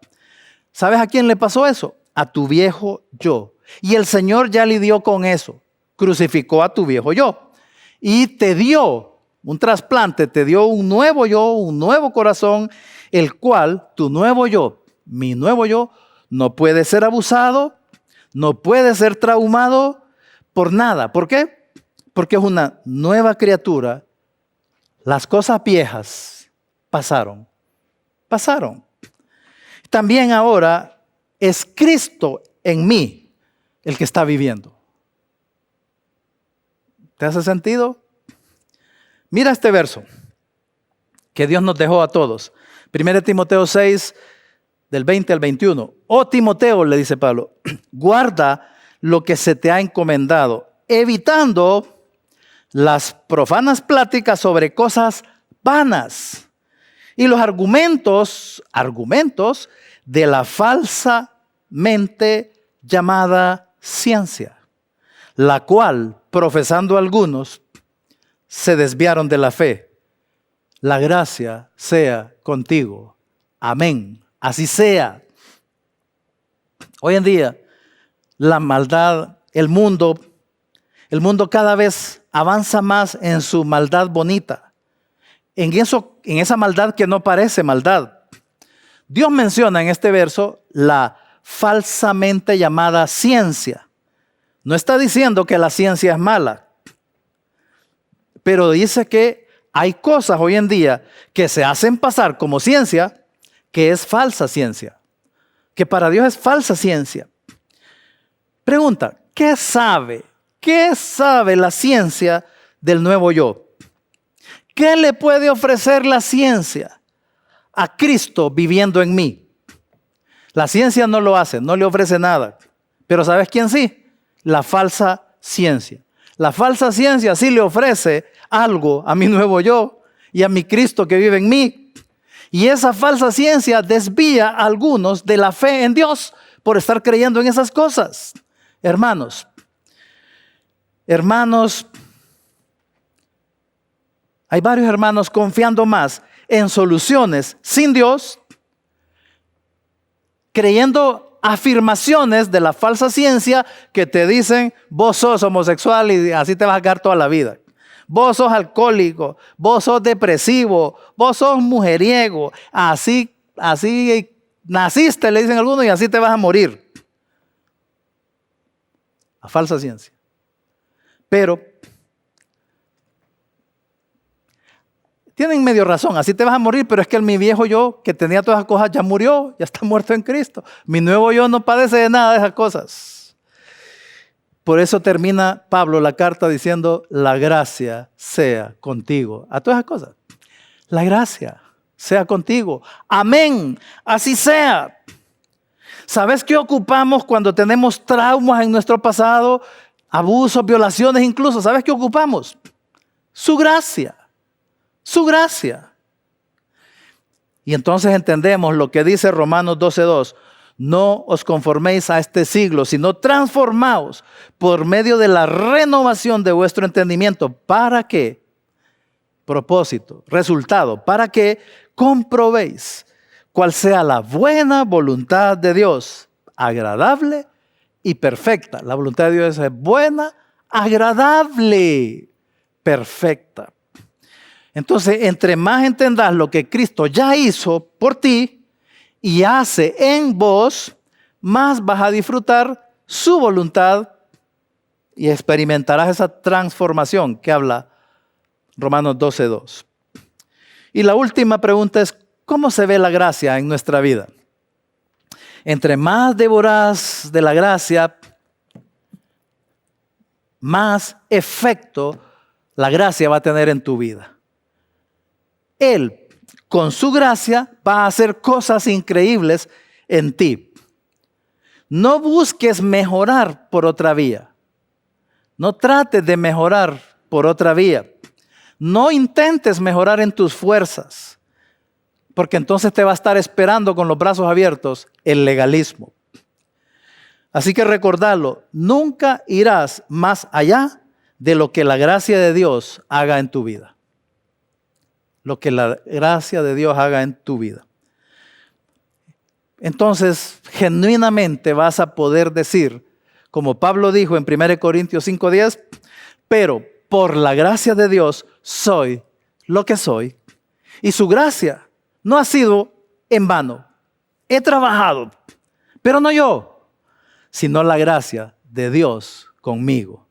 A: ¿sabes a quién le pasó eso? A tu viejo yo. Y el Señor ya lidió con eso. Crucificó a tu viejo yo. Y te dio un trasplante, te dio un nuevo yo, un nuevo corazón, el cual tu nuevo yo, mi nuevo yo, no puede ser abusado, no puede ser traumado por nada. ¿Por qué? Porque es una nueva criatura. Las cosas viejas pasaron. También ahora es Cristo en mí el que está viviendo. ¿Te hace sentido? Mira este verso que Dios nos dejó a todos. 1 Timoteo 6, del 20 al 21. Oh Timoteo, le dice Pablo, guarda lo que se te ha encomendado, evitando las profanas pláticas sobre cosas vanas y los argumentos de la falsamente llamada ciencia, la cual, profesando algunos, se desviaron de la fe. La gracia sea contigo. Amén. Así sea. Hoy en día, la maldad, el mundo cada vez avanza más en su maldad bonita. En esa maldad que no parece maldad. Dios menciona en este verso la falsamente llamada ciencia. No está diciendo que la ciencia es mala, pero dice que hay cosas hoy en día que se hacen pasar como ciencia, que es falsa ciencia, que para Dios es falsa ciencia. Pregunta, ¿qué sabe la ciencia del nuevo yo? ¿Qué le puede ofrecer la ciencia a Cristo viviendo en mí. La ciencia no lo hace, no le ofrece nada. Pero ¿sabes quién sí? La falsa ciencia. La falsa ciencia sí le ofrece algo a mi nuevo yo y a mi Cristo que vive en mí. Y esa falsa ciencia desvía a algunos de la fe en Dios por estar creyendo en esas cosas. Hermanos, hay varios hermanos confiando más en soluciones sin Dios, creyendo afirmaciones de la falsa ciencia que te dicen, vos sos homosexual y así te vas a quedar toda la vida. Vos sos alcohólico, vos sos depresivo, vos sos mujeriego, así naciste, le dicen algunos, y así te vas a morir. La falsa ciencia. Pero tienen medio razón, así te vas a morir, pero es que mi viejo yo, que tenía todas esas cosas, ya murió, ya está muerto en Cristo. Mi nuevo yo no padece de nada de esas cosas. Por eso termina Pablo la carta diciendo, la gracia sea contigo. A todas esas cosas. La gracia sea contigo. Amén. Así sea. ¿Sabes qué ocupamos cuando tenemos traumas en nuestro pasado? Abusos, violaciones incluso. ¿Sabes qué ocupamos? Su gracia. Su gracia. Y entonces entendemos lo que dice Romanos 12:2. No os conforméis a este siglo, sino transformaos por medio de la renovación de vuestro entendimiento. ¿Para qué? Propósito, resultado, para que comprobéis cuál sea la buena voluntad de Dios, agradable y perfecta. La voluntad de Dios es buena, agradable, perfecta. Entonces, entre más entendas lo que Cristo ya hizo por ti y hace en vos, más vas a disfrutar su voluntad y experimentarás esa transformación que habla Romanos 12:2. Y la última pregunta es, ¿cómo se ve la gracia en nuestra vida? Entre más devorás de la gracia, más efecto la gracia va a tener en tu vida. Él, con su gracia, va a hacer cosas increíbles en ti. No busques mejorar por otra vía. No trates de mejorar por otra vía. No intentes mejorar en tus fuerzas, porque entonces te va a estar esperando con los brazos abiertos el legalismo. Así que recordalo, nunca irás más allá de lo que la gracia de Dios haga en tu vida. Lo que la gracia de Dios haga en tu vida. Entonces, genuinamente vas a poder decir, como Pablo dijo en 1 Corintios 5:10, pero por la gracia de Dios soy lo que soy. Y su gracia no ha sido en vano. He trabajado, pero no yo, sino la gracia de Dios conmigo.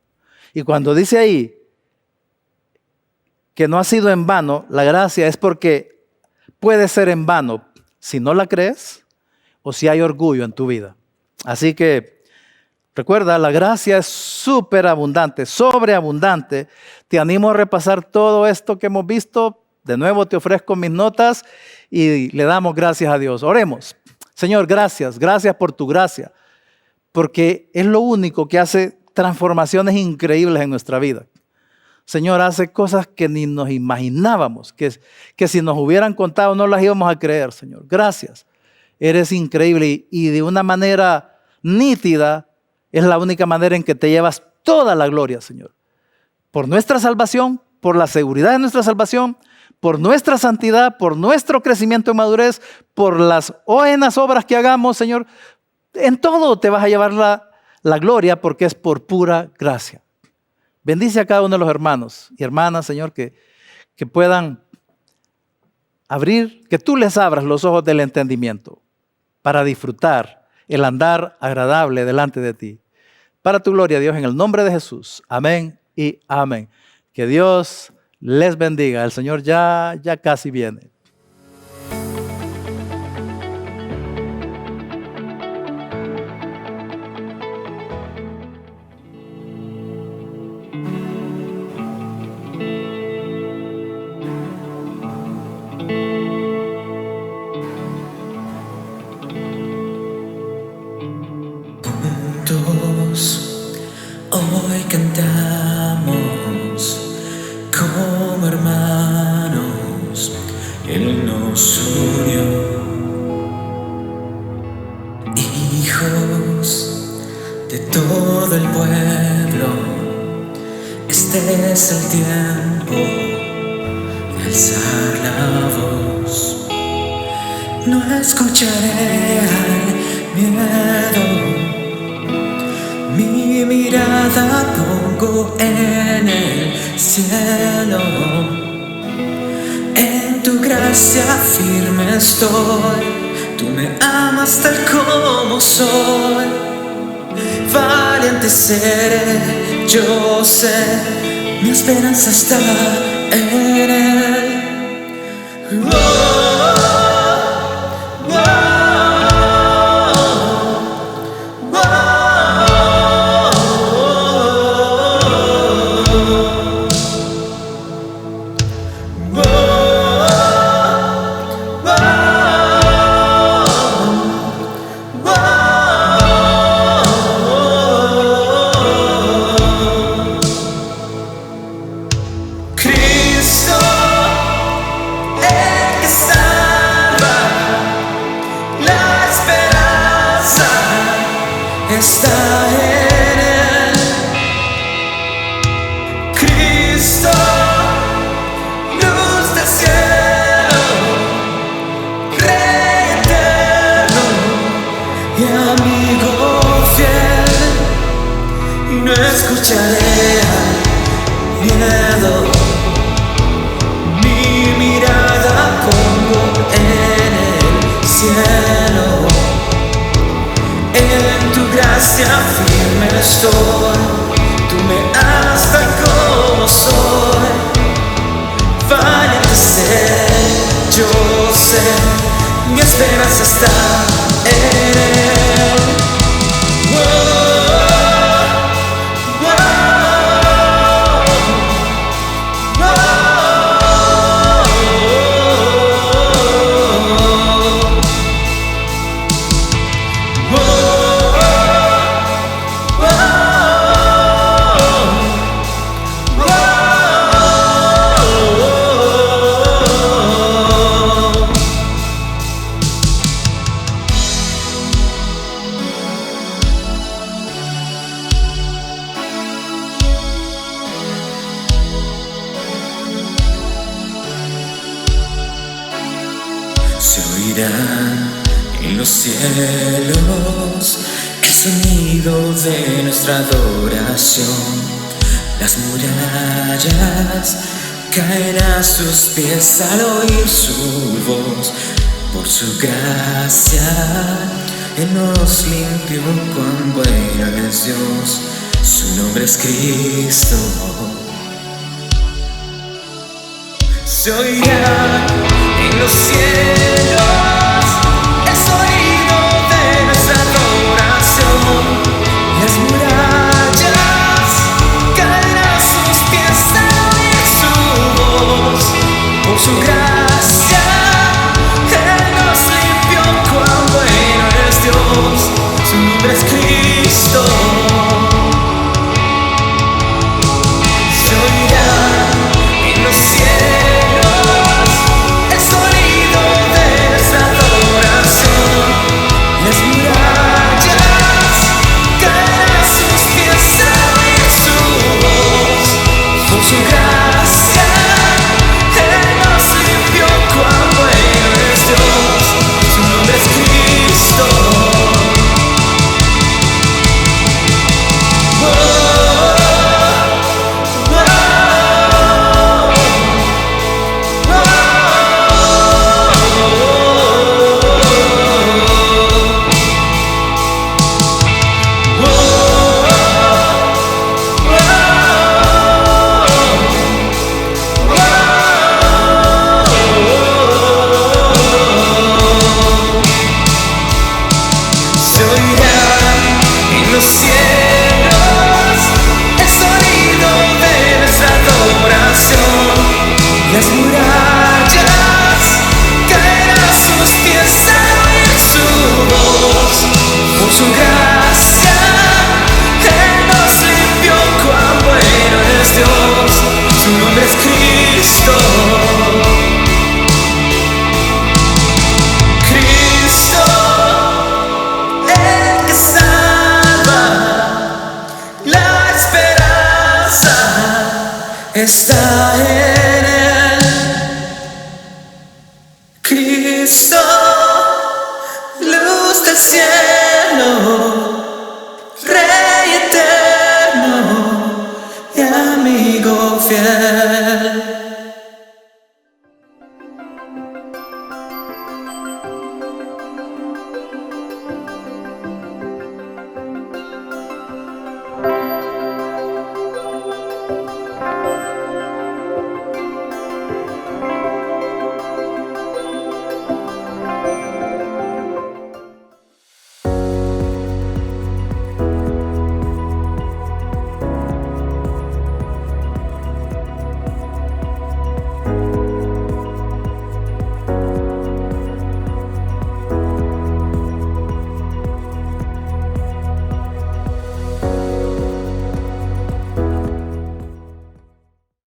A: Y cuando dice ahí que no ha sido en vano, la gracia es porque puede ser en vano si no la crees o si hay orgullo en tu vida. Así que recuerda, la gracia es súper abundante, sobreabundante. Te animo a repasar todo esto que hemos visto. De nuevo te ofrezco mis notas y le damos gracias a Dios. Oremos. Señor, gracias por tu gracia, porque es lo único que hace transformaciones increíbles en nuestra vida. Señor, hace cosas que ni nos imaginábamos, que si nos hubieran contado no las íbamos a creer, Señor. Gracias. Eres increíble y de una manera nítida es la única manera en que te llevas toda la gloria, Señor. Por nuestra salvación, por la seguridad de nuestra salvación, por nuestra santidad, por nuestro crecimiento en madurez, por las buenas obras que hagamos, Señor. En todo te vas a llevar la gloria porque es por pura gracia. Bendice a cada uno de los hermanos y hermanas, Señor, que puedan abrir, que tú les abras los ojos del entendimiento para disfrutar el andar agradable delante de ti. Para tu gloria, Dios, en el nombre de Jesús. Amén y amén. Que Dios les bendiga. El Señor ya casi viene.
B: conectamos como hermanos. Él nos unió, hijos de todo el pueblo. Este es el tiempo de alzar la voz. No escucharé al miedo, mi mirada pongo en el cielo. En tu gracia firme estoy, tú me amas tal como soy. Valiente seré, yo sé, mi esperanza está en él. Está en él, Cristo, luz del cielo, Rey eterno y amigo fiel. Y no escucharé al miedo, mi mirada pongo en el cielo. En tu gracia firme estoy, tú me amas tal como soy. Valiente ser, yo sé, mi esperanza está en él. Se oirá en los cielos el sonido de nuestra adoración. Las murallas caen a sus pies al oír su voz. Por su gracia Él nos limpió, cuán bueno es Dios. Su nombre es Cristo. Se oirá en los cielos el sonido de nuestra adoración. Las murallas caen a sus pies al oír su voz. Por su gracia Él nos limpió, cuán bueno es Dios. Su nombre es Cristo. Se oirá en los cielos el sonido de está